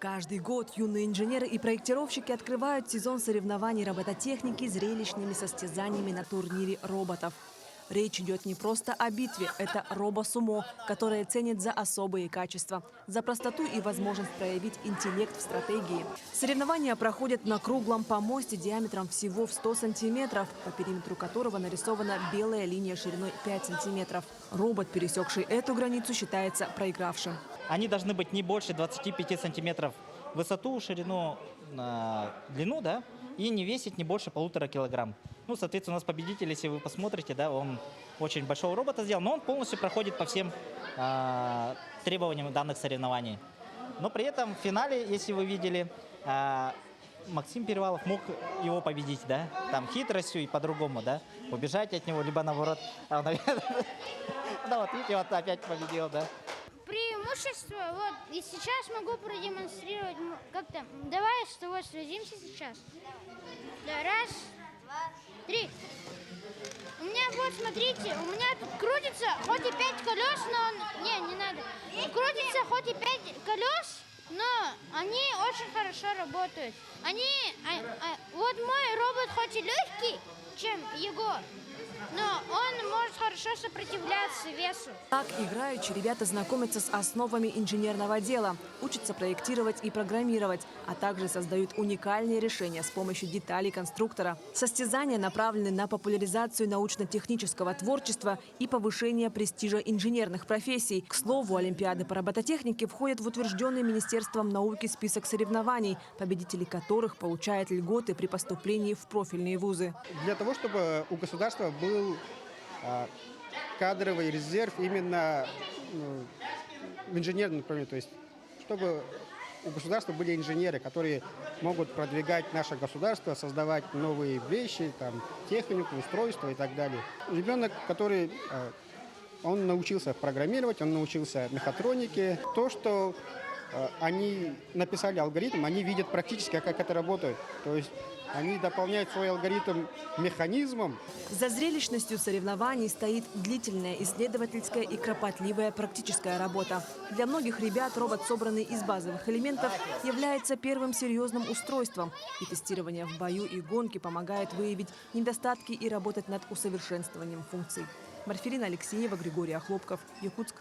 Каждый год юные инженеры и проектировщики открывают сезон соревнований робототехники зрелищными состязаниями на турнире роботов. Речь идет не просто о битве, это робосумо, которое ценит за особые качества, за простоту и возможность проявить интеллект в стратегии. Соревнования проходят на круглом помосте диаметром всего в 100 сантиметров, по периметру которого нарисована белая линия шириной 5 сантиметров. Робот, пересекший эту границу, считается проигравшим. Они должны быть не больше 25 сантиметров в высоту, ширину, длину, да, и не весить не больше 1,5 килограмм. Ну, соответственно, у нас победитель, если вы посмотрите, да, он очень большого робота сделал, но он полностью проходит по всем требованиям данных соревнований. Но при этом в финале, если вы видели, Максим Перевалов мог его победить, да, там хитростью и по-другому, да, убежать от него, либо наоборот, да, вот видите, вот опять победил, да. Преимущество, вот, и сейчас могу продемонстрировать, как-то, давай с тобой сразимся сейчас. Да, раз, два, три. У меня, вот, смотрите, у меня тут крутится, хоть и 5 колес, но он, не надо, крутится хоть и 5 колес, но они очень хорошо работают. Вот мой робот хоть и легкий, чем его, но он может хорошо сопротивляться весу. Так играючи ребята знакомятся с основами инженерного дела, учатся проектировать и программировать, а также создают уникальные решения с помощью деталей конструктора. Состязания направлены на популяризацию научно-технического творчества и повышение престижа инженерных профессий. К слову, Олимпиады по робототехнике входят в утвержденный Министерством науки список соревнований, победители которых получают льготы при поступлении в профильные вузы. Для того, чтобы у государства был кадровый резерв именно в инженерном направлении, то есть чтобы у государства были инженеры, которые могут продвигать наше государство, создавать новые вещи, там, технику, устройства и так далее. Ребенок, который он научился программировать, он научился мехатронике, то, что они написали алгоритм, они видят практически, как это работает. То есть они дополняют свой алгоритм механизмом. За зрелищностью соревнований стоит длительная исследовательская и кропотливая практическая работа. Для многих ребят робот, собранный из базовых элементов, является первым серьезным устройством. И тестирование в бою и гонке помогает выявить недостатки и работать над усовершенствованием функций. Марферина Алексеева, Григорий Охлопков, Якутск.